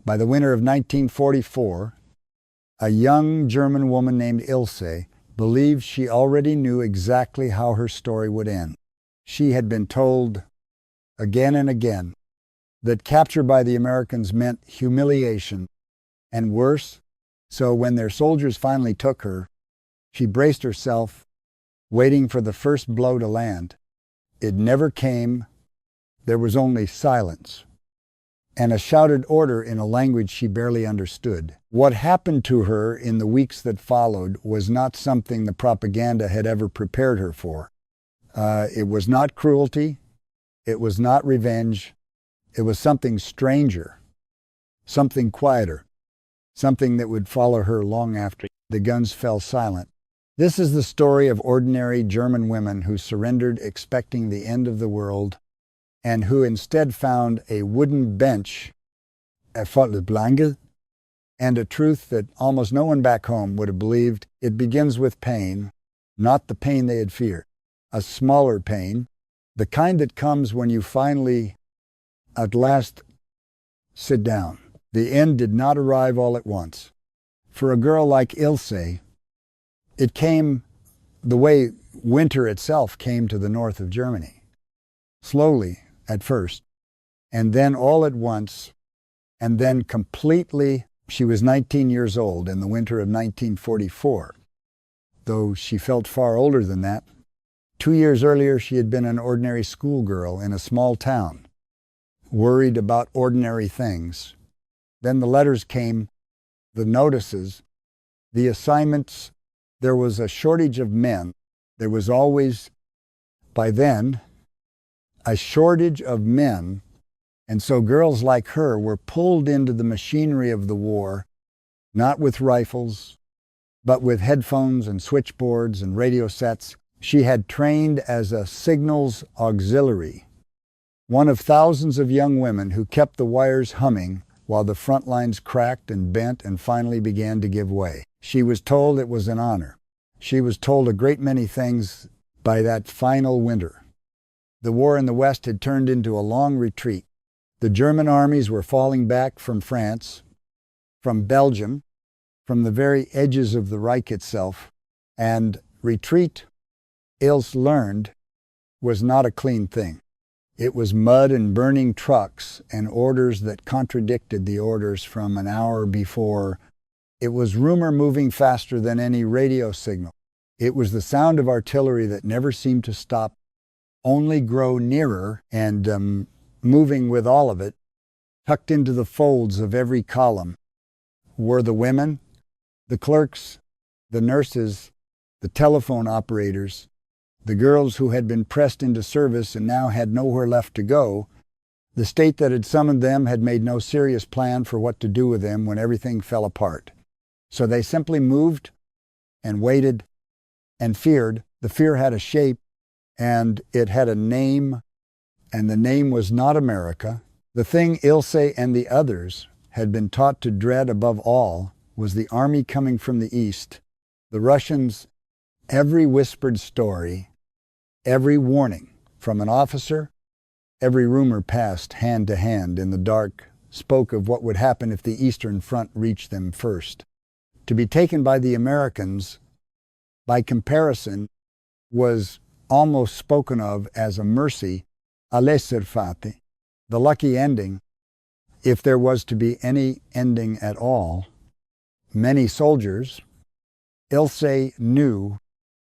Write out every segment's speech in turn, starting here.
By the winter of 1944, a young German woman named Ilse believed she already knew exactly how her story would end. She had been told again and again that capture by the Americans meant humiliation and worse, so when their soldiers finally took her, she braced herself, waiting for the first blow to land. It never came. There was only silence and a shouted order in a language she barely understood. What happened to her in the weeks that followed was not something the propaganda had ever prepared her for. It was not cruelty. It was not revenge. It was something stranger, something quieter, something that would follow her long after the guns fell silent. This is the story of ordinary German women who surrendered expecting the end of the world and who instead found a wooden bench, a faute blanche, and a truth that almost no one back home would have believed. It begins with pain, not the pain they had feared, a smaller pain, the kind that comes when you finally, at last, sit down. The end did not arrive all at once. For a girl like Ilse, it came the way winter itself came to the north of Germany. Slowly, at first, and then all at once, and then completely. She was 19 years old in the winter of 1944, though she felt far older than that. 2 years earlier, she had been an ordinary schoolgirl in a small town, worried about ordinary things. Then the letters came, the notices, the assignments. There was a shortage of men. There was always, by then, a shortage of men, and so girls like her were pulled into the machinery of the war, not with rifles, but with headphones and switchboards and radio sets. She had trained as a signals auxiliary, one of thousands of young women who kept the wires humming while the front lines cracked and bent and finally began to give way. She was told it was an honor. She was told a great many things by that final winter. The war in the West had turned into a long retreat. The German armies were falling back from France, from Belgium, from the very edges of the Reich itself, and retreat, Ilse learned, was not a clean thing. It was mud and burning trucks and orders that contradicted the orders from an hour before. It was rumor moving faster than any radio signal. It was the sound of artillery that never seemed to stop, only grow nearer and moving with all of it. Tucked into the folds of every column were the women, the clerks, the nurses, the telephone operators, the girls who had been pressed into service and now had nowhere left to go. The state that had summoned them had made no serious plan for what to do with them when everything fell apart. So they simply moved and waited and feared. The fear had a shape, and it had a name, and the name was not America. The thing Ilse and the others had been taught to dread above all was the army coming from the east, the Russians. Every whispered story, every warning from an officer, every rumor passed hand to hand in the dark spoke of what would happen if the Eastern Front reached them first. To be taken by the Americans, by comparison, was almost spoken of as a mercy, a laisser fate, the lucky ending, if there was to be any ending at all. Many soldiers, Ilse knew,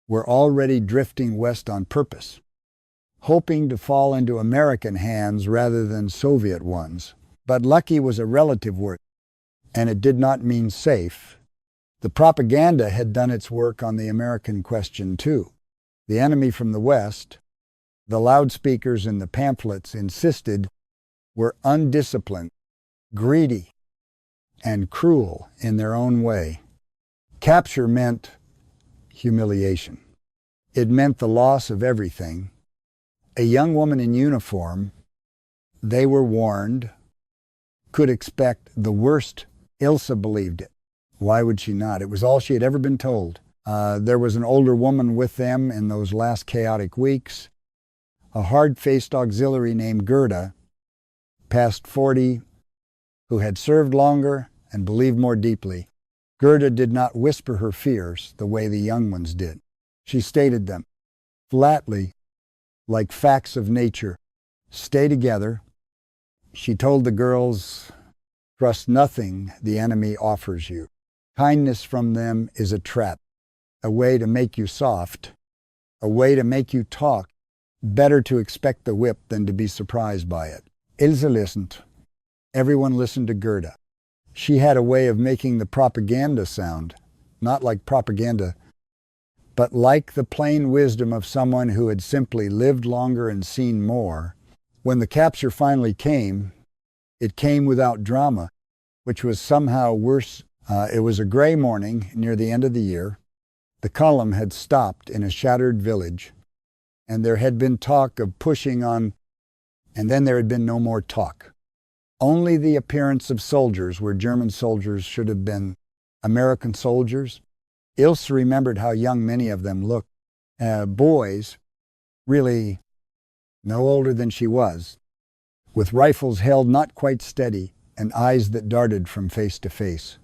were already drifting west on purpose, hoping to fall into American hands rather than Soviet ones. But lucky was a relative word, and it did not mean safe. The propaganda had done its work on the American question too. The enemy from the West, the loudspeakers and the pamphlets insisted, were undisciplined, greedy, and cruel in their own way. Capture meant humiliation. It meant the loss of everything. A young woman in uniform, they were warned, could expect the worst. Ilse believed it. Why would she not? It was all she had ever been told. There was an older woman with them in those last chaotic weeks, a hard-faced auxiliary named Gerda, past 40, who had served longer and believed more deeply, Gerda did not whisper her fears the way the young ones did. She stated them flatly, like facts of nature. Stay together. She told the girls, trust nothing the enemy offers you. Kindness from them is a trap, a way to make you soft, a way to make you talk. Better to expect the whip than to be surprised by it. Ilse listened. Everyone listened to Gerda. She had a way of making the propaganda sound, not like propaganda, but like the plain wisdom of someone who had simply lived longer and seen more. When the capture finally came, it came without drama, which was somehow worse. It was a gray morning near the end of the year. The column had stopped in a shattered village, and there had been talk of pushing on, and then there had been no more talk. Only the appearance of soldiers where German soldiers should have been American soldiers. Ilse remembered how young many of them looked. Boys, really no older than she was, with rifles held not quite steady and eyes that darted from face to face.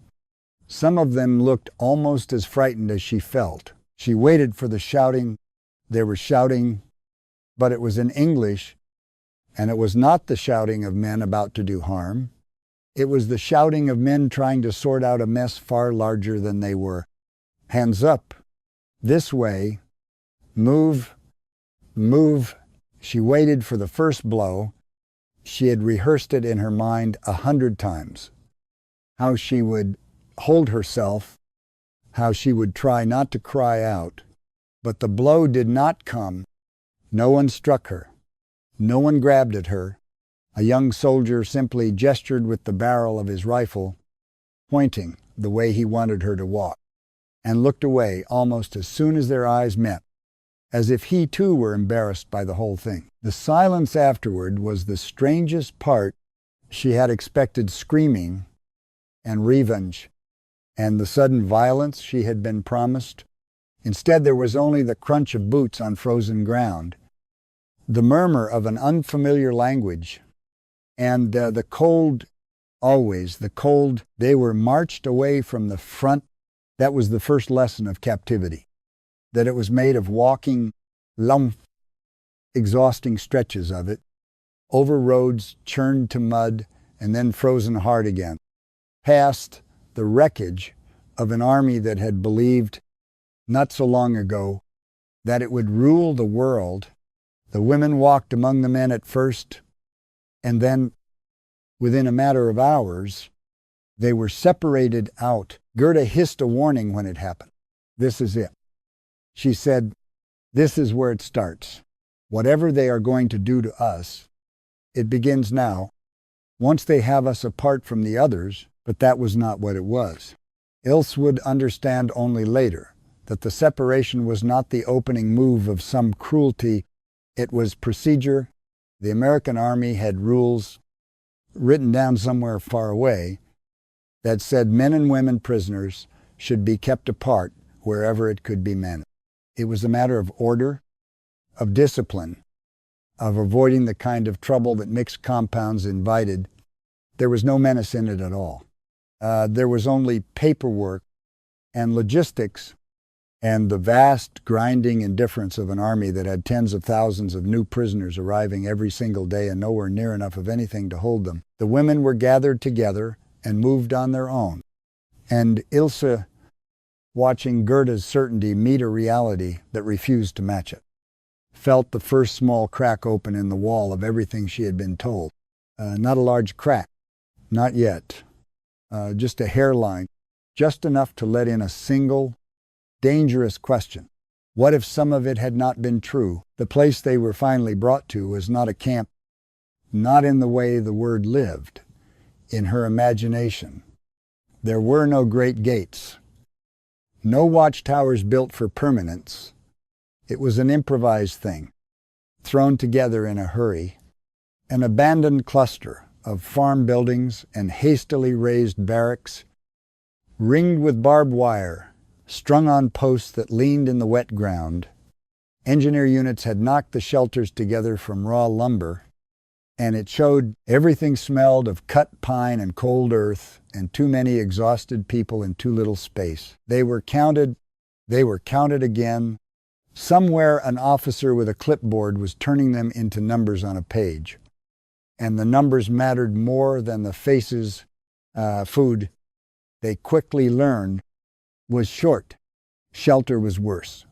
Some of them looked almost as frightened as she felt. She waited for the shouting. They were shouting, but it was in English, and it was not the shouting of men about to do harm. It was the shouting of men trying to sort out a mess far larger than they were. Hands up, this way, move, move. She waited for the first blow. She had rehearsed it in her mind 100 times. How she would hold herself, how she would try not to cry out. But the blow did not come. No one struck her. No one grabbed at her. A young soldier simply gestured with the barrel of his rifle, pointing the way he wanted her to walk, and looked away almost as soon as their eyes met, as if he too were embarrassed by the whole thing. The silence afterward was the strangest part. She had expected screaming and revenge, and the sudden violence she had been promised. Instead, there was only the crunch of boots on frozen ground, the murmur of an unfamiliar language, and the cold, always the cold. They were marched away from the front. That was the first lesson of captivity, that it was made of walking, exhausting stretches of it, over roads churned to mud and then frozen hard again, past the wreckage of an army that had believed not so long ago that it would rule the world. The women walked among the men at first, and then within a matter of hours, they were separated out. Gerda hissed a warning when it happened. This is it. She said, this is where it starts. Whatever they are going to do to us, it begins now, once they have us apart from the others. But that was not what it was. Ilse would understand only later that the separation was not the opening move of some cruelty. It was procedure. The American army had rules written down somewhere far away that said men and women prisoners should be kept apart wherever it could be managed. It was a matter of order, of discipline, of avoiding the kind of trouble that mixed compounds invited. There was no menace in it at all. There was only paperwork and logistics and the vast grinding indifference of an army that had tens of thousands of new prisoners arriving every single day and nowhere near enough of anything to hold them. The women were gathered together and moved on their own. And Ilse, watching Gerda's certainty meet a reality that refused to match it, felt the first small crack open in the wall of everything she had been told. Not a large crack, not yet. Just a hairline, just enough to let in a single, dangerous question. What if some of it had not been true? The place they were finally brought to was not a camp, not in the way the word lived, in her imagination. There were no great gates, no watchtowers built for permanence. It was an improvised thing, thrown together in a hurry, an abandoned cluster of farm buildings and hastily raised barracks, ringed with barbed wire, strung on posts that leaned in the wet ground. Engineer units had knocked the shelters together from raw lumber, and it showed everything smelled of cut pine and cold earth and too many exhausted people in too little space. They were counted again. Somewhere an officer with a clipboard was turning them into numbers on a page, and the numbers mattered more than the faces. Food, they quickly learned, was short. Shelter was worse.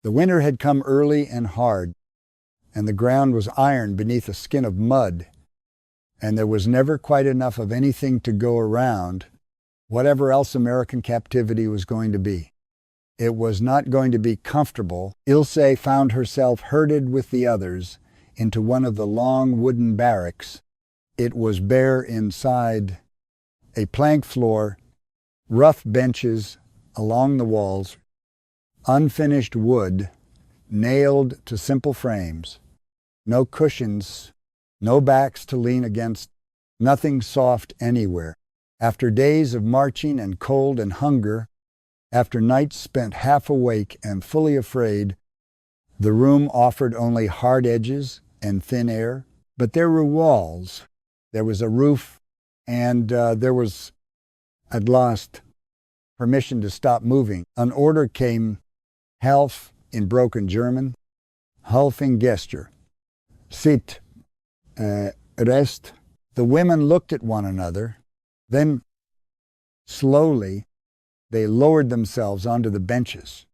The winter had come early and hard, and the ground was iron beneath a skin of mud, and there was never quite enough of anything to go around, whatever else American captivity was going to be. It was not going to be comfortable. Ilse found herself herded with the others into one of the long wooden barracks. It was bare inside, a plank floor, rough benches along the walls, unfinished wood, nailed to simple frames, no cushions, no backs to lean against, nothing soft anywhere. After days of marching and cold and hunger, after nights spent half awake and fully afraid, the room offered only hard edges and thin air, but there were walls, there was a roof, and there was, at last, permission to stop moving. An order came, half in broken German, half in gesture. Sit, rest. The women looked at one another, then slowly they lowered themselves onto the benches,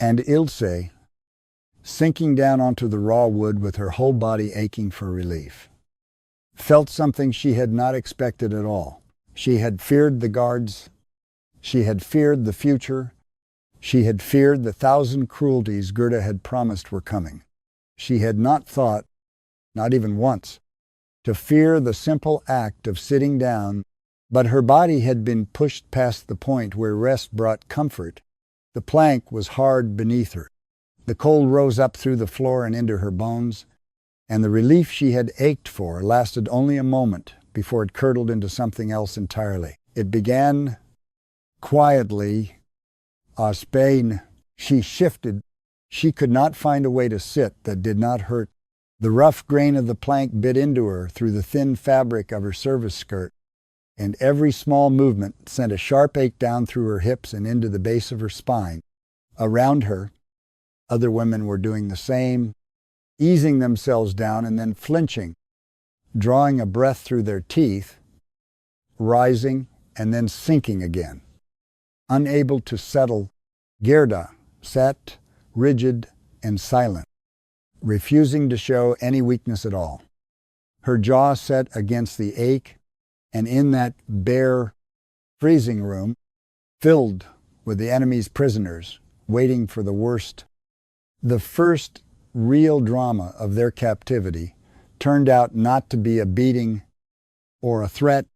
and Ilse, sinking down onto the raw wood with her whole body aching for relief, felt something she had not expected at all. She had feared the guards. She had feared the future. She had feared the 1,000 cruelties Gerda had promised were coming. She had not thought, not even once, to fear the simple act of sitting down, but her body had been pushed past the point where rest brought comfort. The plank was hard beneath her. The cold rose up through the floor and into her bones, and the relief she had ached for lasted only a moment before it curdled into something else entirely. It began quietly. Spain, she shifted. She could not find a way to sit that did not hurt. The rough grain of the plank bit into her through the thin fabric of her service skirt, and every small movement sent a sharp ache down through her hips and into the base of her spine. Around her, other women were doing the same, easing themselves down and then flinching, drawing a breath through their teeth, rising and then sinking again. Unable to settle, Gerda sat rigid and silent, refusing to show any weakness at all. Her jaw set against the ache, and in that bare freezing room, filled with the enemy's prisoners, waiting for the worst, the first real drama of their captivity turned out not to be a beating or a threat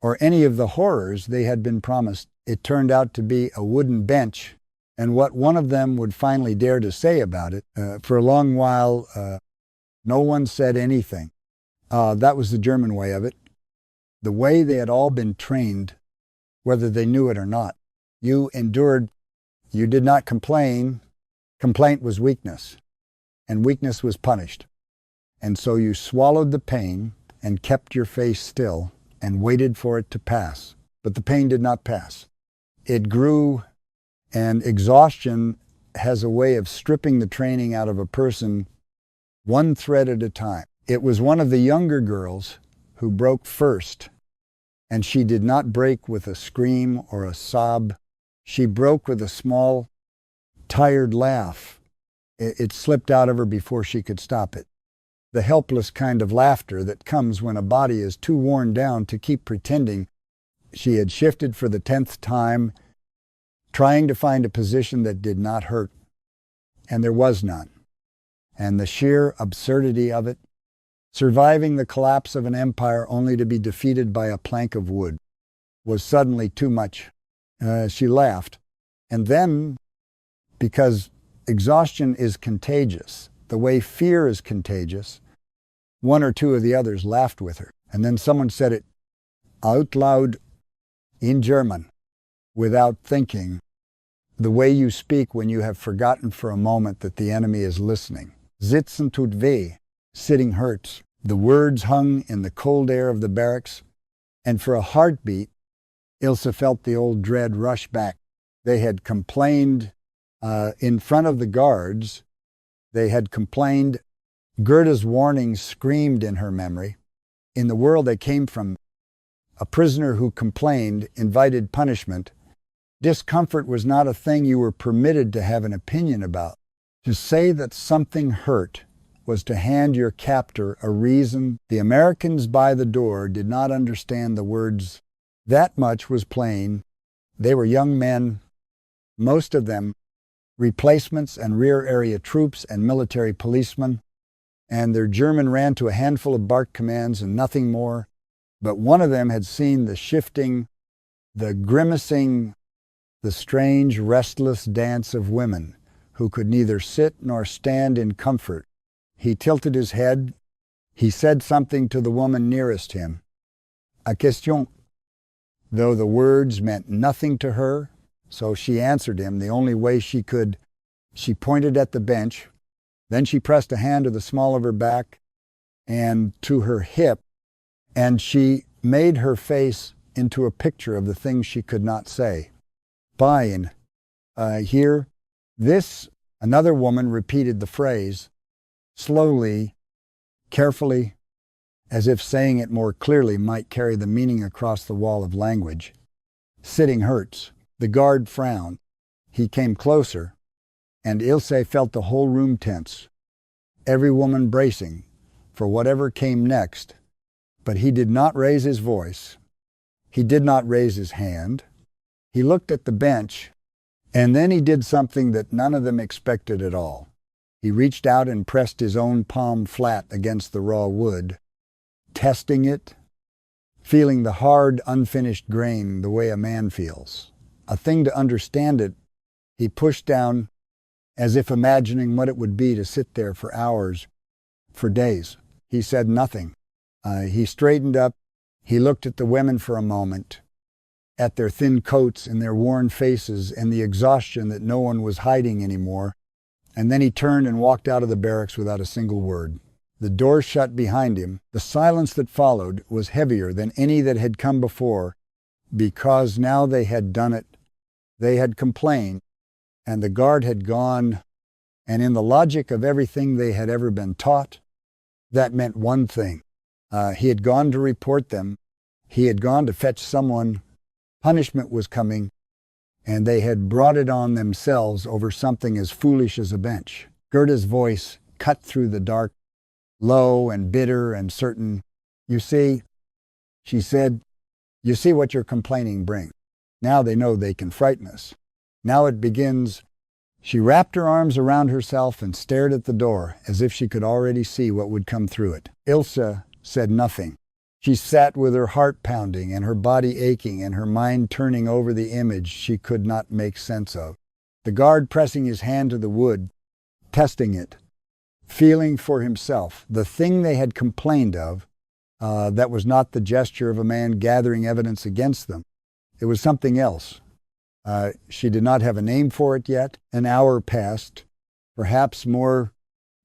or any of the horrors they had been promised. It turned out to be a wooden bench, and what one of them would finally dare to say about it. For a long while, no one said anything. That was the German way of it. The way they had all been trained, whether they knew it or not. You endured. You did not complain. Complaint was weakness, and weakness was punished. And so you swallowed the pain and kept your face still and waited for it to pass. But the pain did not pass. It grew, and exhaustion has a way of stripping the training out of a person one thread at a time. It was one of the younger girls who broke first, and she did not break with a scream or a sob. She broke with a small, tired laugh. It slipped out of her before she could stop it. The helpless kind of laughter that comes when a body is too worn down to keep pretending. She had shifted for the 10th time, trying to find a position that did not hurt, and there was none. And the sheer absurdity of it, surviving the collapse of an empire only to be defeated by a plank of wood, was suddenly too much. She laughed. And then, because exhaustion is contagious, the way fear is contagious, one or two of the others laughed with her. And then someone said it out loud in German, without thinking, the way you speak when you have forgotten for a moment that the enemy is listening. Sitzen tut weh. Sitting hurts. The words hung in the cold air of the barracks, and for a heartbeat, Ilse felt the old dread rush back. They had complained in front of the guards. They had complained. Gerda's warnings screamed in her memory. In the world they came from, a prisoner who complained invited punishment. Discomfort was not a thing you were permitted to have an opinion about. To say that something hurt was to hand your captor a reason. The Americans by the door did not understand the words. That much was plain. They were young men, most of them replacements and rear area troops and military policemen, and their German ran to a handful of bark commands and nothing more. But one of them had seen the shifting, the grimacing, the strange, restless dance of women who could neither sit nor stand in comfort. He tilted his head. He said something to the woman nearest him. A question. Though the words meant nothing to her, so she answered him the only way she could. She pointed at the bench. Then she pressed a hand to the small of her back and to her hip, and she made her face into a picture of the things she could not say. Fine. Here, this, another woman repeated the phrase, slowly, carefully, as if saying it more clearly might carry the meaning across the wall of language. Sitting hurts. The guard frowned. He came closer, and Ilse felt the whole room tense, every woman bracing for whatever came next. But he did not raise his voice. He did not raise his hand. He looked at the bench, and then he did something that none of them expected at all. He reached out and pressed his own palm flat against the raw wood, testing it, feeling the hard, unfinished grain the way a man feels. A thing to understand it, he pushed down as if imagining what it would be to sit there for hours, for days. He said nothing. He straightened up. He looked at the women for a moment, at their thin coats and their worn faces and the exhaustion that no one was hiding anymore, and then he turned and walked out of the barracks without a single word. The door shut behind him. The silence that followed was heavier than any that had come before, because now they had done it. They had complained, and the guard had gone, and in the logic of everything they had ever been taught, that meant one thing. He had gone to report them. He had gone to fetch someone. Punishment was coming, and they had brought it on themselves over something as foolish as a bench. Gerda's voice cut through the dark, low and bitter and certain. You see, she said, you see what your complaining brings. Now they know they can frighten us. Now it begins. She wrapped her arms around herself and stared at the door as if she could already see what would come through it. Ilse said nothing. She sat with her heart pounding and her body aching and her mind turning over the image she could not make sense of. The guard pressing his hand to the wood, testing it, feeling for himself the thing they had complained of, that was not the gesture of a man gathering evidence against them. It was something else. She did not have a name for it yet. An hour passed, perhaps more.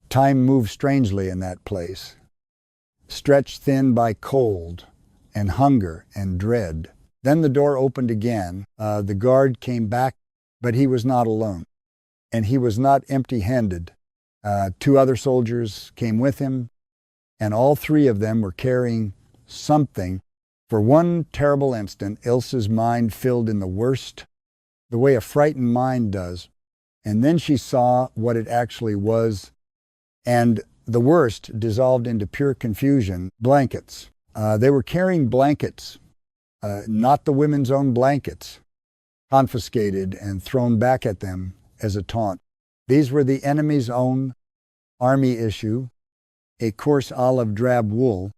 Time moved strangely in that place, stretched thin by cold and hunger and dread. Then the door opened again. The guard came back, but he was not alone, and he was not empty-handed. Two other soldiers came with him, and all three of them were carrying something. For one terrible instant, Ilse's mind filled in the worst, the way a frightened mind does, and then she saw what it actually was, and the worst dissolved into pure confusion. Blankets. They were carrying blankets, not the women's own blankets, confiscated and thrown back at them as a taunt. These were the enemy's own army issue, a coarse olive drab wool,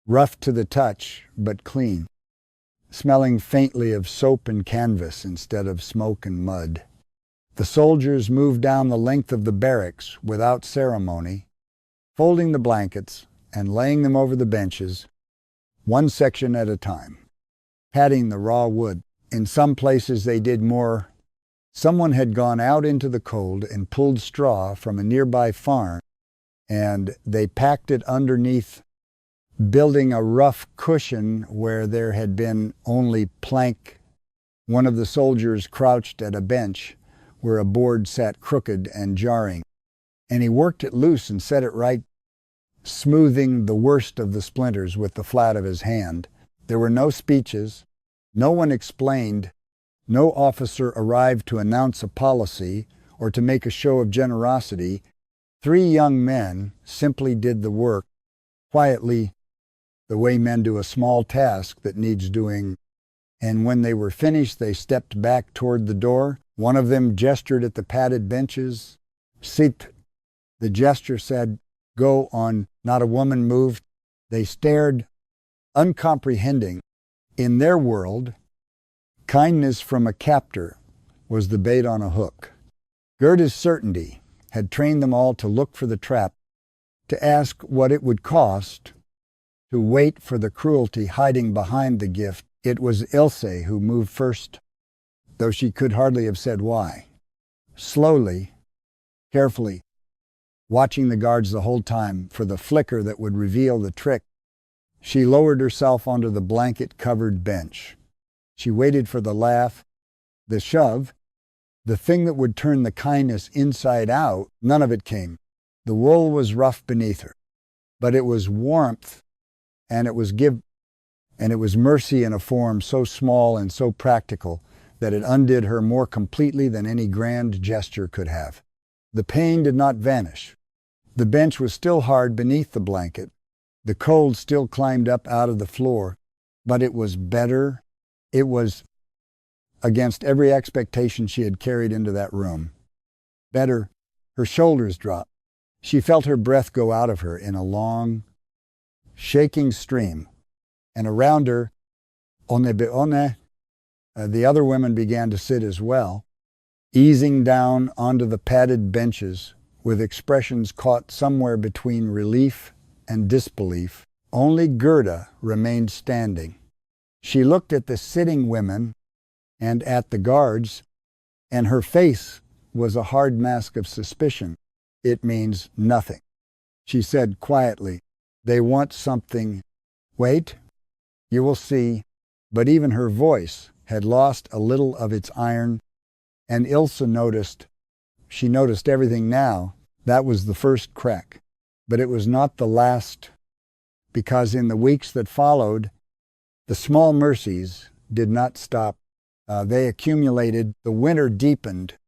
rough to the touch but clean, smelling faintly of soap and canvas instead of smoke and mud. The soldiers moved down the length of the barracks without ceremony, folding the blankets and laying them over the benches, one section at a time, patting the raw wood. In some places they did more. Someone had gone out into the cold and pulled straw from a nearby farm, and they packed it underneath building a rough cushion where there had been only plank. One of the soldiers crouched at a bench where a board sat crooked and jarring, and he worked it loose and set it right, smoothing the worst of the splinters with the flat of his hand. There were no speeches. No one explained. No officer arrived to announce a policy or to make a show of generosity. 3 young men simply did the work quietly, the way men do a small task that needs doing. And when they were finished, they stepped back toward the door. One of them gestured at the padded benches. Sit. The gesture said, "Go on." Not a woman moved. They stared, uncomprehending. In their world, kindness from a captor was the bait on a hook. Gerda's certainty had trained them all to look for the trap, to ask what it would cost, to wait for the cruelty hiding behind the gift. It was Ilse who moved first, though she could hardly have said why. Slowly, carefully, watching the guards the whole time for the flicker that would reveal the trick, she lowered herself onto the blanket-covered bench. She waited for the laugh, the shove, the thing that would turn the kindness inside out. None of it came. The wool was rough beneath her, but it was warmth, and it was mercy in a form so small and so practical that it undid her more completely than any grand gesture could have. The pain did not vanish. The bench was still hard beneath the blanket. The cold still climbed up out of the floor, but it was better. It was against every expectation she had carried into that room. Better. Her shoulders dropped. She felt her breath go out of her in a long, shaking stream, and around her, the other women began to sit as well, easing down onto the padded benches with expressions caught somewhere between relief and disbelief. Only Gerda remained standing. She looked at the sitting women and at the guards, and her face was a hard mask of suspicion. "It means nothing," she said quietly. "They want something. Wait, you will see." But even her voice had lost a little of its iron, and Ilse noticed. She noticed everything now. That was the first crack. But it was not the last, because in the weeks that followed, the small mercies did not stop. They accumulated. The winter deepened,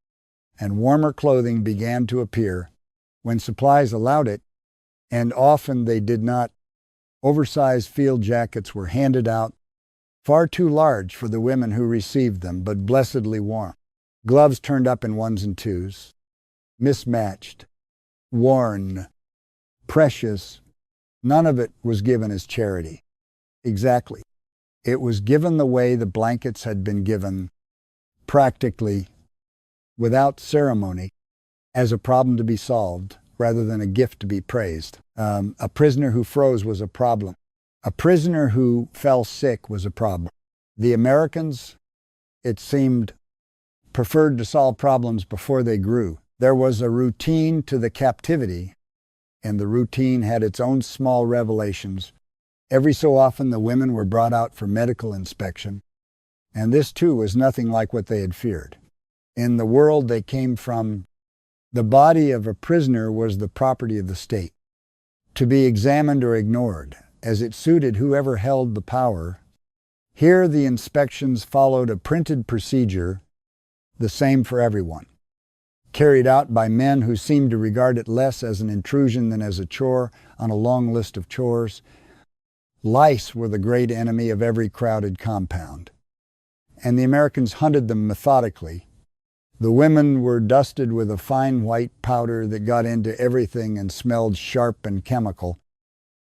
and warmer clothing began to appear when supplies allowed it, and often they did not. Oversized field jackets were handed out, far too large for the women who received them, but blessedly warm. Gloves turned up in 1s and 2s, mismatched, worn, precious. None of it was given as charity. Exactly. It was given the way the blankets had been given, practically, without ceremony, as a problem to be solved, rather than a gift to be praised. A prisoner who froze was a problem. A prisoner who fell sick was a problem. The Americans, it seemed, preferred to solve problems before they grew. There was a routine to the captivity, and the routine had its own small revelations. Every so often the women were brought out for medical inspection, and this too was nothing like what they had feared. In the world they came from, the body of a prisoner was the property of the state, to be examined or ignored, as it suited whoever held the power. Here the inspections followed a printed procedure, the same for everyone, carried out by men who seemed to regard it less as an intrusion than as a chore on a long list of chores. Lice were the great enemy of every crowded compound, and the Americans hunted them methodically. The women were dusted with a fine white powder that got into everything and smelled sharp and chemical,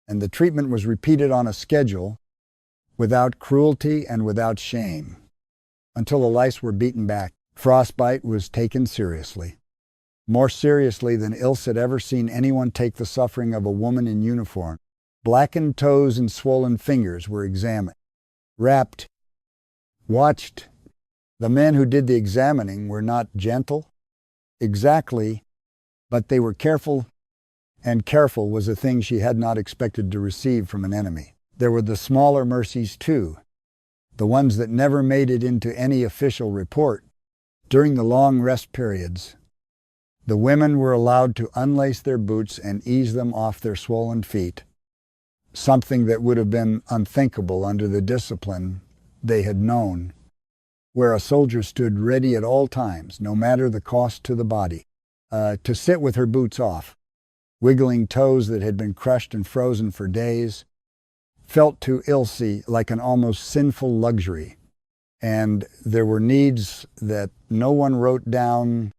and the treatment was repeated on a schedule, without cruelty and without shame, until the lice were beaten back. Frostbite was taken seriously, more seriously than Ilse had ever seen anyone take the suffering of a woman in uniform. Blackened toes and swollen fingers were examined, wrapped, watched. The men who did the examining were not gentle, exactly, but they were careful and careful was a thing she had not expected to receive from an enemy. There were the smaller mercies too, the ones that never made it into any official report. During the long rest periods, the women were allowed to unlace their boots and ease them off their swollen feet, something that would have been unthinkable under the discipline they had known, where a soldier stood ready at all times, no matter the cost to the body, to sit with her boots off. Wiggling toes that had been crushed and frozen for days felt to Ilse like an almost sinful luxury. And there were needs that no one wrote down,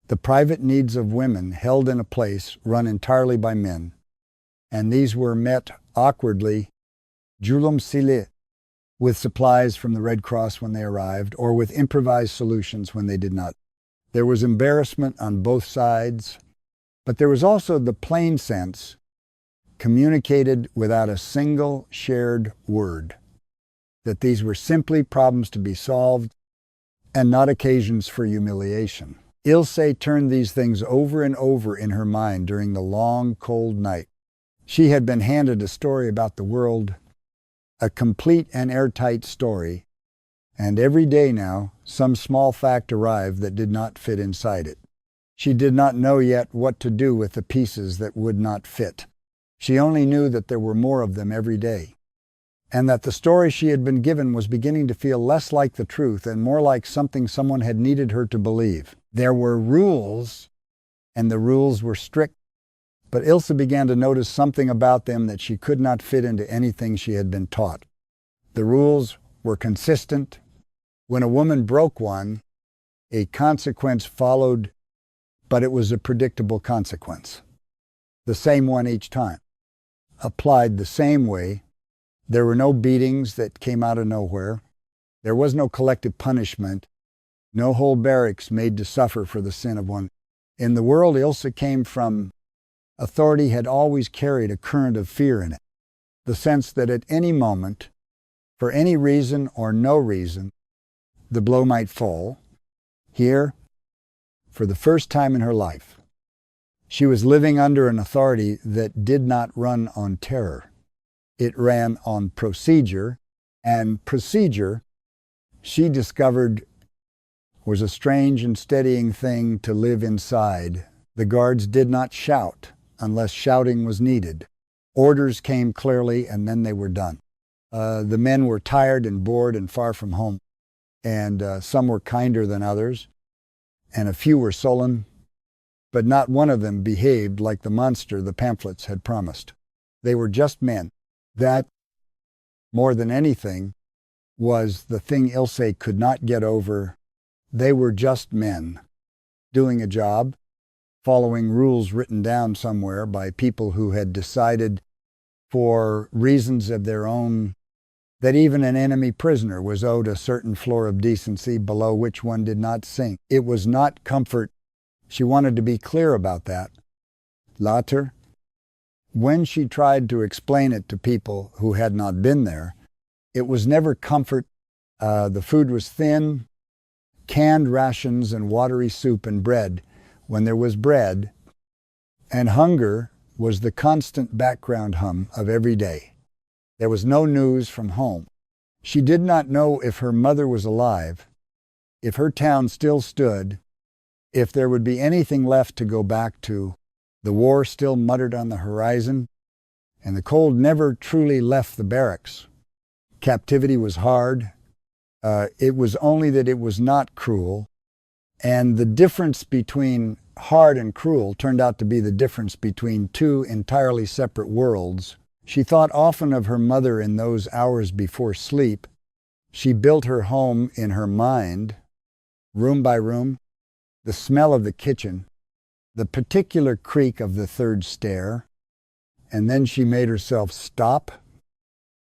the private needs of women held in a place run entirely by men. And these were met awkwardly, julum sile, with supplies from the Red Cross when they arrived, or with improvised solutions when they did not. There was embarrassment on both sides, but there was also the plain sense, communicated without a single shared word, that these were simply problems to be solved and not occasions for humiliation. Ilse turned these things over and over in her mind during the long, cold night. She had been handed a story about the world, a complete and airtight story, and every day now some small fact arrived that did not fit inside it. She did not know yet what to do with the pieces that would not fit. She only knew that there were more of them every day, and that the story she had been given was beginning to feel less like the truth and more like something someone had needed her to believe. There were rules, and the rules were strict, but Ilse began to notice something about them that she could not fit into anything she had been taught. The rules were consistent. When a woman broke one, a consequence followed, but it was a predictable consequence. The same one each time, applied the same way. There were no beatings that came out of nowhere. There was no collective punishment, no whole barracks made to suffer for the sin of one. In the world Ilse came from, authority had always carried a current of fear in it, the sense that at any moment, for any reason or no reason, the blow might fall. Here, for the first time in her life, she was living under an authority that did not run on terror. It ran on procedure, and procedure, she discovered, was a strange and steadying thing to live inside. The guards did not shout unless shouting was needed. Orders came clearly, and then they were done. The men were tired and bored and far from home, and some were kinder than others, and a few were sullen, but not one of them behaved like the monster the pamphlets had promised. They were just men. That, more than anything, was the thing Ilse could not get over. They were just men, doing a job, following rules written down somewhere by people who had decided, for reasons of their own, that even an enemy prisoner was owed a certain floor of decency below which one did not sink. It was not comfort. She wanted to be clear about that. Later, when she tried to explain it to people who had not been there, it was never comfort. The food was thin, canned rations and watery soup and bread when there was bread, and hunger was the constant background hum of every day. There was no news from home. She did not know if her mother was alive, if her town still stood, if there would be anything left to go back to. The war still muttered on the horizon, and the cold never truly left the barracks. Captivity was hard. It was only that it was not cruel, and the difference between hard and cruel turned out to be the difference between two entirely separate worlds. She thought often of her mother in those hours before sleep. She built her home in her mind, room by room, the smell of the kitchen, the particular creak of the third stair, and then she made herself stop,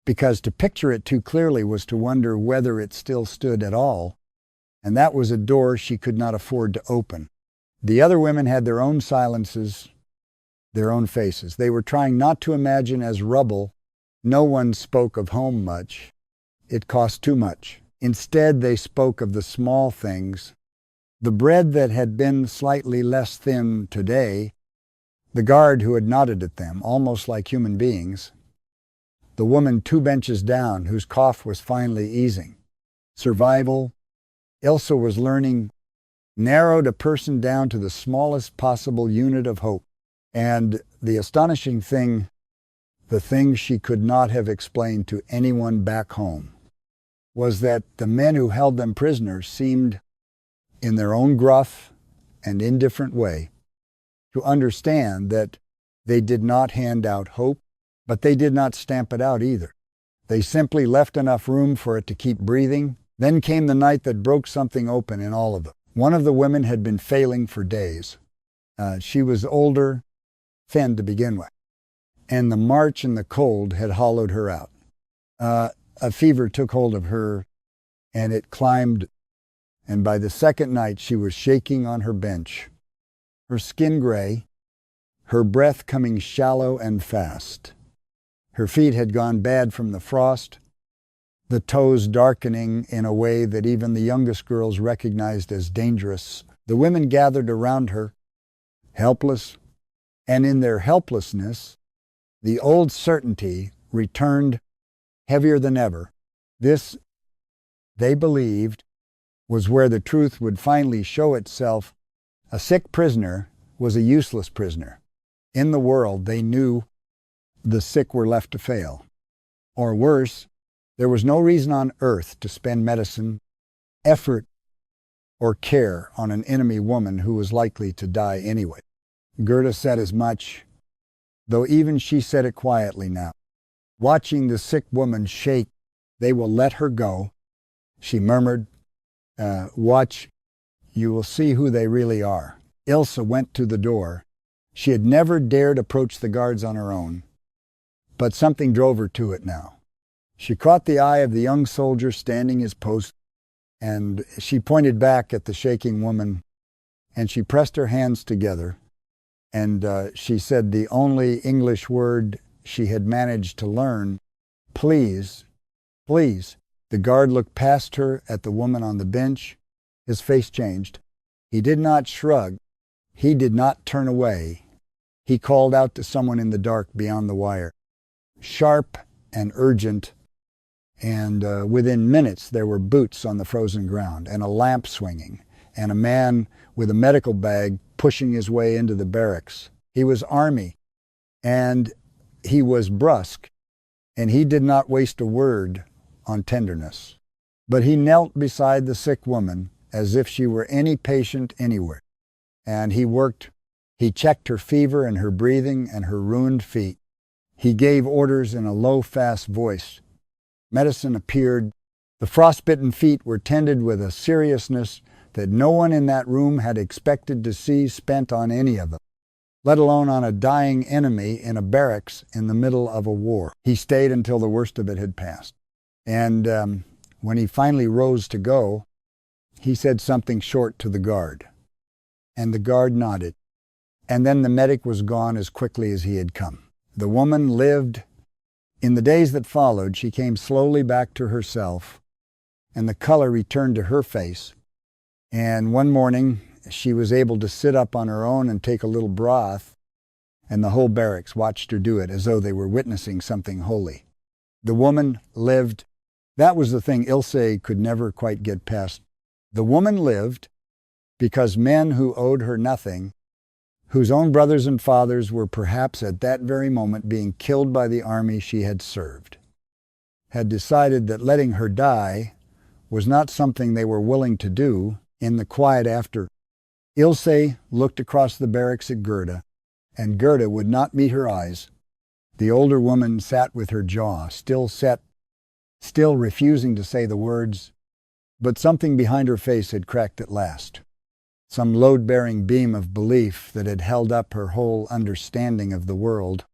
because to picture it too clearly was to wonder whether it still stood at all, and that was a door she could not afford to open. The other women had their own silences, their own faces. They were trying not to imagine as rubble. No one spoke of home much. It cost too much. Instead, they spoke of the small things. The bread that had been slightly less thin today The guard who had nodded at them, almost like human beings. The woman 2 benches down, whose cough was finally easing. Survival. Ilse was learning, narrowed a person down to the smallest possible unit of hope. And the astonishing thing, the thing she could not have explained to anyone back home, was that the men who held them prisoners seemed, in their own gruff and indifferent way, to understand that they did not hand out hope, but they did not stamp it out either. They simply left enough room for it to keep breathing. Then came the night that broke something open in all of them. One of the women had been failing for days. She was older, thin to begin with, and the march and the cold had hollowed her out. A fever took hold of her, and it climbed, and by the second night she was shaking on her bench, her skin gray, her breath coming shallow and fast. Her feet had gone bad from the frost, the toes darkening in a way that even the youngest girls recognized as dangerous. The women gathered around her, helpless, and in their helplessness, the old certainty returned heavier than ever. This, they believed, was where the truth would finally show itself. A sick prisoner was a useless prisoner. In the world, they knew the sick were left to fail. Or worse, there was no reason on earth to spend medicine, effort, or care on an enemy woman who was likely to die anyway. Gerda said as much, though even she said it quietly now. Watching the sick woman shake, "They will let her go," she murmured. "Watch, you will see who they really are." Ilse went to the door. She had never dared approach the guards on her own, but something drove her to it now. She caught the eye of the young soldier standing his post, and she pointed back at the shaking woman, and she pressed her hands together, and she said the only English word she had managed to learn, "Please, please." The guard looked past her at the woman on the bench. His face changed. He did not shrug. He did not turn away. He called out to someone in the dark beyond the wire. Sharp and urgent, and within minutes there were boots on the frozen ground and a lamp swinging and a man with a medical bag pushing his way into the barracks. He was army, and he was brusque, and he did not waste a word on tenderness. But he knelt beside the sick woman as if she were any patient anywhere, and he checked her fever and her breathing and her ruined feet. He gave orders in a low, fast voice. Medicine appeared. The frostbitten feet were tended with a seriousness that no one in that room had expected to see spent on any of them, let alone on a dying enemy in a barracks in the middle of a war. He stayed until the worst of it had passed. And when he finally rose to go, he said something short to the guard. And the guard nodded. And then the medic was gone as quickly as he had come. The woman lived. In the days that followed, she came slowly back to herself, and the color returned to her face. And one morning, she was able to sit up on her own and take a little broth, and the whole barracks watched her do it as though they were witnessing something holy. The woman lived. That was the thing Ilse could never quite get past. The woman lived because men who owed her nothing, whose own brothers and fathers were perhaps at that very moment being killed by the army she had served, had decided that letting her die was not something they were willing to do. In the quiet after, Ilse looked across the barracks at Gerda, and Gerda would not meet her eyes. The older woman sat with her jaw still set, still refusing to say the words, but something behind her face had cracked at last. Some load-bearing beam of belief that had held up her whole understanding of the world.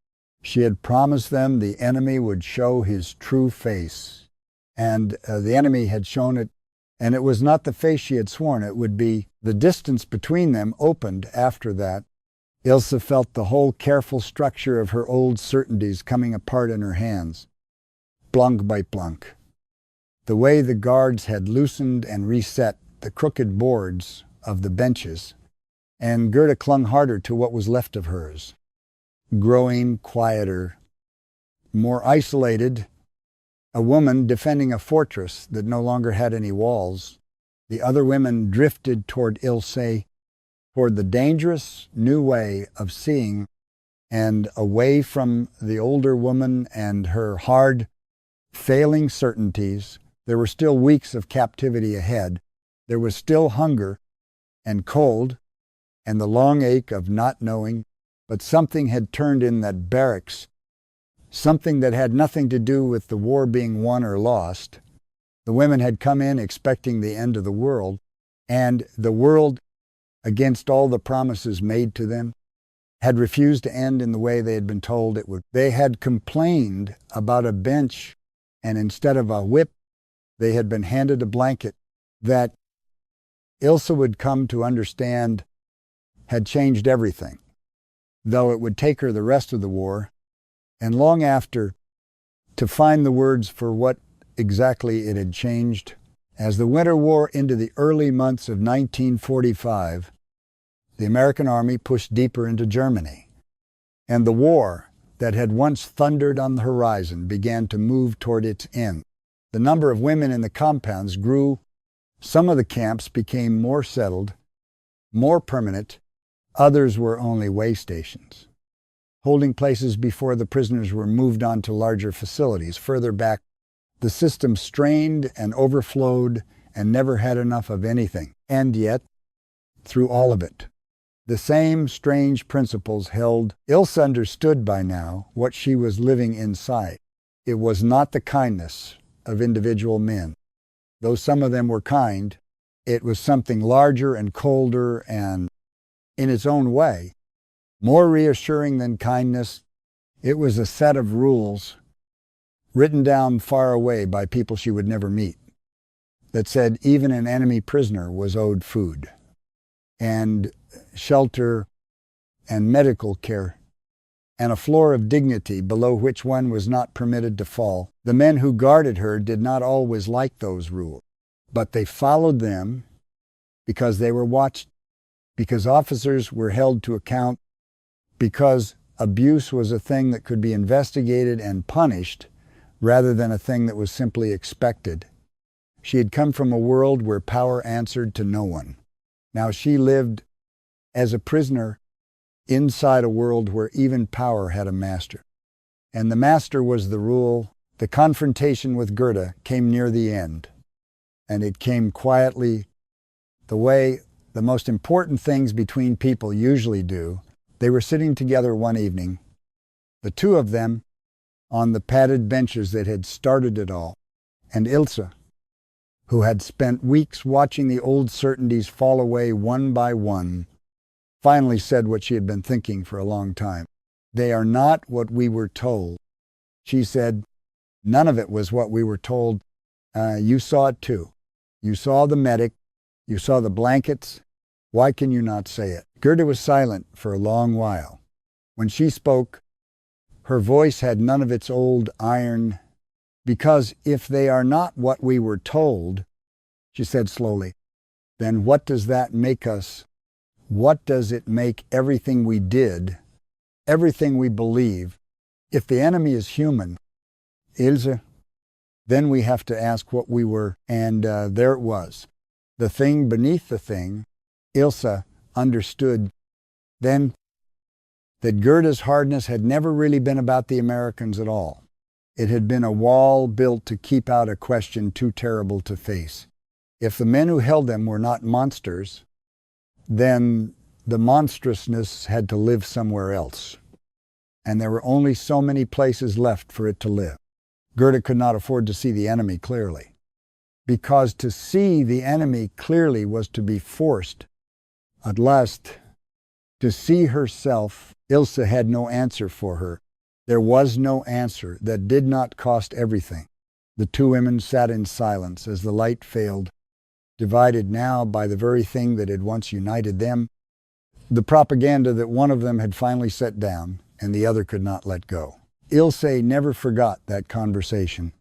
She had promised them the enemy would show his true face, and the enemy had shown it, and it was not the face she had sworn it would be. The distance between them opened after that. Ilse felt the whole careful structure of her old certainties coming apart in her hands, plunk by plunk. The way the guards had loosened and reset the crooked boards of the benches, and Gerda clung harder to what was left of hers. growing quieter, more isolated, a woman defending a fortress that no longer had any walls. The other women drifted toward Ilse, toward the dangerous new way of seeing, and away from the older woman and her hard, failing certainties. There were still weeks of captivity ahead. There was still hunger and cold and the long ache of not knowing, but something had turned in that barracks, something that had nothing to do with the war being won or lost. The women had come in expecting the end of the world, and the world, against all the promises made to them, had refused to end in the way they had been told it would. They had complained about a bench, and instead of a whip, they had been handed a blanket that Ilse would come to understand had changed everything, though it would take her the rest of the war, and long after, to find the words for what exactly it had changed. As the winter wore into the early months of 1945, the American army pushed deeper into Germany, and the war that had once thundered on the horizon began to move toward its end. The number of women in the compounds grew. Some of the camps became more settled, more permanent. Others were only way stations, holding places before the prisoners were moved on to larger facilities further back. The system strained and overflowed and never had enough of anything. And yet, through all of it, the same strange principles held. Ilse understood by now what she was living inside. It was not the kindness of individual men. Though some of them were kind, it was something larger and colder and, in its own way, more reassuring than kindness. It was a set of rules written down far away by people she would never meet, that said even an enemy prisoner was owed food and shelter and medical care and a floor of dignity below which one was not permitted to fall. The men who guarded her did not always like those rules, but they followed them because they were watched, because officers were held to account, because abuse was a thing that could be investigated and punished rather than a thing that was simply expected. She had come from a world where power answered to no one. Now she lived as a prisoner inside a world where even power had a master. And the master was the rule. The confrontation with Gerda came near the end, and it came quietly, the way the most important things between people usually do. They were sitting together one evening, the two of them, on the padded benches that had started it all, and Ilse, who had spent weeks watching the old certainties fall away one by one, finally said what she had been thinking for a long time. They are not what we were told. She said, none of it was what we were told. You saw it too. You saw the medic. You saw the blankets. Why can you not say it? Gerda was silent for a long while. When she spoke, her voice had none of its old iron. Because if they are not what we were told, she said slowly, then what does that make us? What does it make everything we did, everything we believe? If the enemy is human, Ilse, then we have to ask what we were, and there it was. The thing beneath the thing. Ilse understood then that Gerda's hardness had never really been about the Americans at all. It had been a wall built to keep out a question too terrible to face. If the men who held them were not monsters, then the monstrousness had to live somewhere else. And there were only so many places left for it to live. Gerda could not afford to see the enemy clearly, because to see the enemy clearly was to be forced, at last, to see herself. Ilse had no answer for her. There was no answer that did not cost everything. The two women sat in silence as the light failed, divided now by the very thing that had once united them, the propaganda that one of them had finally set down and the other could not let go. Ilse never forgot that conversation.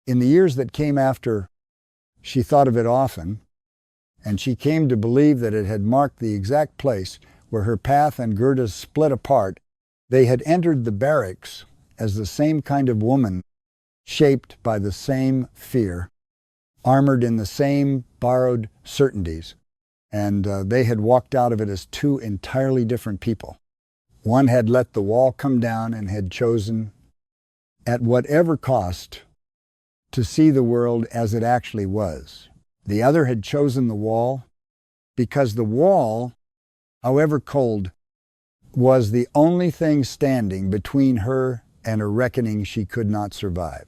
In the years that came after, she thought of it often, and she came to believe that it had marked the exact place where her path and Gerda's split apart They had entered the barracks as the same kind of woman, shaped by the same fear, armored in the same borrowed certainties, and they had walked out of it as two entirely different people. One had let the wall come down and had chosen, at whatever cost, to see the world as it actually was. The other had chosen the wall because the wall, however cold, was the only thing standing between her and a reckoning she could not survive.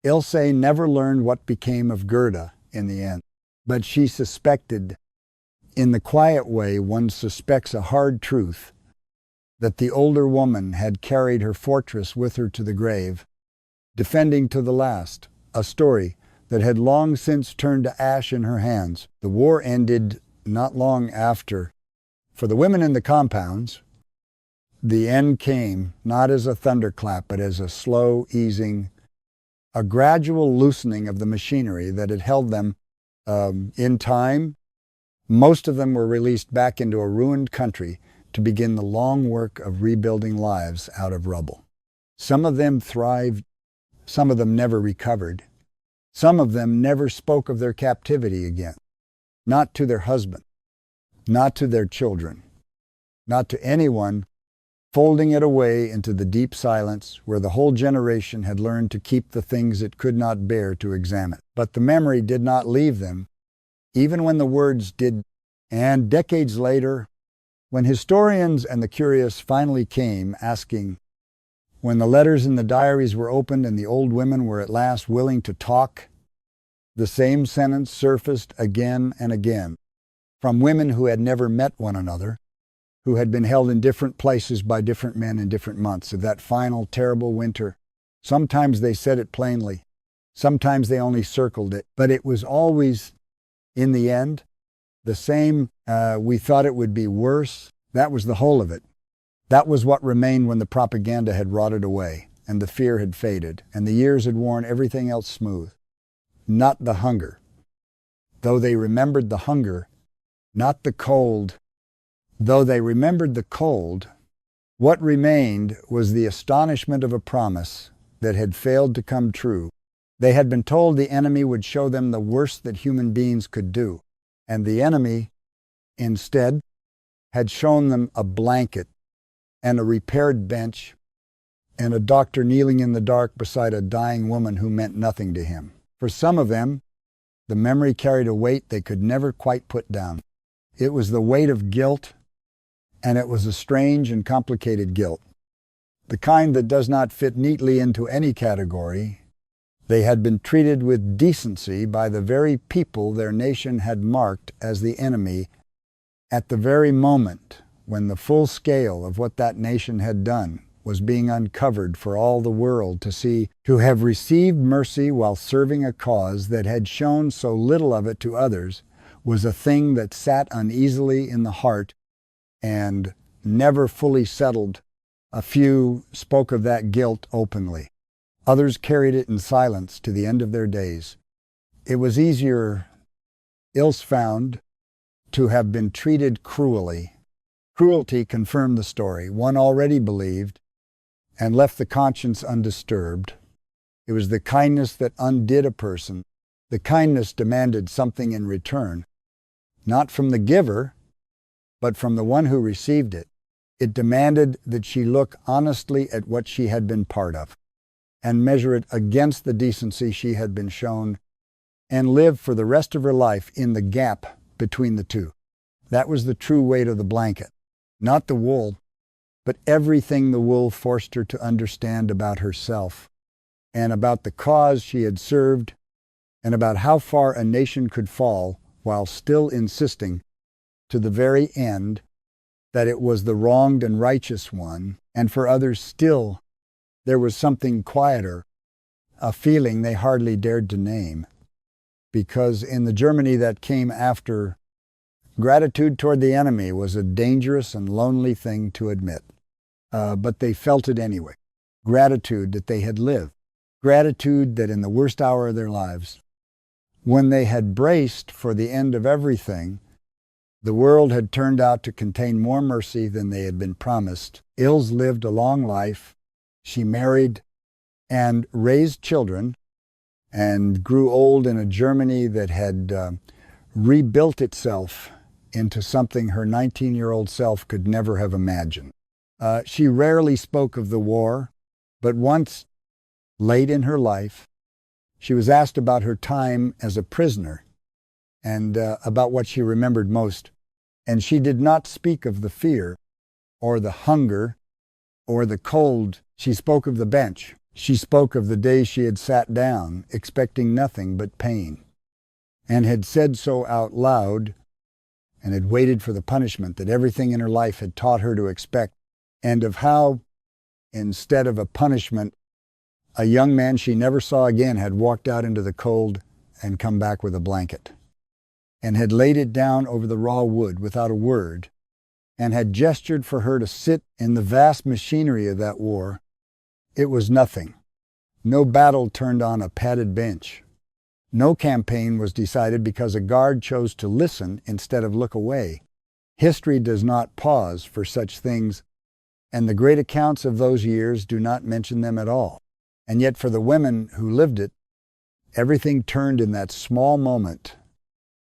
Ilse never learned what became of Gerda in the end, but she suspected, in the quiet way one suspects a hard truth, that the older woman had carried her fortress with her to the grave, defending to the last a story that had long since turned to ash in her hands. The war ended not long after. For the women in the compounds, the end came not as a thunderclap, but as a slow easing, a gradual loosening of the machinery that had held them in time. Most of them were released back into a ruined country to begin the long work of rebuilding lives out of rubble. Some of them thrived, some of them never recovered. Some of them never spoke of their captivity again, not to their husband, not to their children, not to anyone, folding it away into the deep silence where the whole generation had learned to keep the things it could not bear to examine. But the memory did not leave them, even when the words did. And decades later, when historians and the curious finally came asking, when the letters in the diaries were opened and the old women were at last willing to talk, the same sentence surfaced again and again from women who had never met one another, who had been held in different places by different men in different months of that final terrible winter. Sometimes they said it plainly, sometimes they only circled it, but it was always, in the end, the same. We thought it would be worse. That was the whole of it. That was what remained when the propaganda had rotted away and the fear had faded and the years had worn everything else smooth. Not the hunger. Though they remembered the hunger, not the cold. Though they remembered the cold, what remained was the astonishment of a promise that had failed to come true. They had been told the enemy would show them the worst that human beings could do, and the enemy, instead, had shown them a blanket and a repaired bench and a doctor kneeling in the dark beside a dying woman who meant nothing to him. For some of them, the memory carried a weight they could never quite put down. It was the weight of guilt, and it was a strange and complicated guilt, the kind that does not fit neatly into any category. They had been treated with decency by the very people their nation had marked as the enemy at the very moment when the full scale of what that nation had done was being uncovered for all the world to see. To have received mercy while serving a cause that had shown so little of it to others was a thing that sat uneasily in the heart and never fully settled. A few spoke of that guilt openly. Others carried it in silence to the end of their days. It was easier, Ilse found, to have been treated cruelly. Cruelty confirmed the story one already believed and left the conscience undisturbed. It was the kindness that undid a person. The kindness demanded something in return, not from the giver, but from the one who received it. It demanded that she look honestly at what she had been part of and measure it against the decency she had been shown and live for the rest of her life in the gap between the two. That was the true weight of the blanket, not the wool, but everything the wool forced her to understand about herself and about the cause she had served and about how far a nation could fall while still insisting to the very end that it was the wronged and righteous one, and for others still there was something quieter, a feeling they hardly dared to name, because in the Germany that came after, gratitude toward the enemy was a dangerous and lonely thing to admit. But they felt it anyway. Gratitude that they had lived. Gratitude that in the worst hour of their lives, when they had braced for the end of everything, The world had turned out to contain more mercy than they had been promised. Ilse lived a long life. She married and raised children and grew old in a Germany that had rebuilt itself into something her 19-year-old self could never have imagined. She rarely spoke of the war, but once, late in her life, she was asked about her time as a prisoner and about what she remembered most. And she did not speak of the fear or the hunger or the cold. She spoke of the bench. She spoke of the day she had sat down, expecting nothing but pain, and had said so out loud, and had waited for the punishment that everything in her life had taught her to expect, and of how, instead of a punishment, a young man she never saw again had walked out into the cold and come back with a blanket, and had laid it down over the raw wood without a word, and had gestured for her to sit in the vast machinery of that war. It was nothing. No battle turned on a padded bench. No campaign was decided because a guard chose to listen instead of look away. History does not pause for such things, and the great accounts of those years do not mention them at all. And yet for the women who lived it, everything turned in that small moment.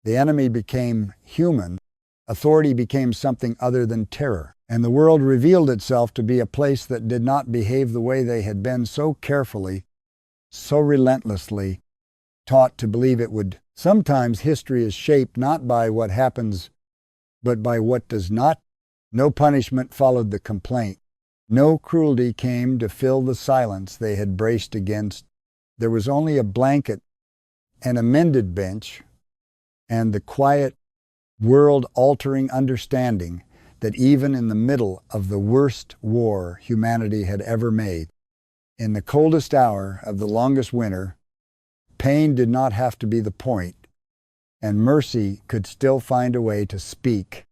The enemy became human. Authority became something other than terror. And the world revealed itself to be a place that did not behave the way they had been so carefully, so relentlessly taught to believe it would. Sometimes history is shaped not by what happens, but by what does not. No punishment followed the complaint. No cruelty came to fill the silence they had braced against. There was only a blanket and a mended bench and the quiet, world-altering understanding that even in the middle of the worst war humanity had ever made, in the coldest hour of the longest winter, pain did not have to be the point, and mercy could still find a way to speak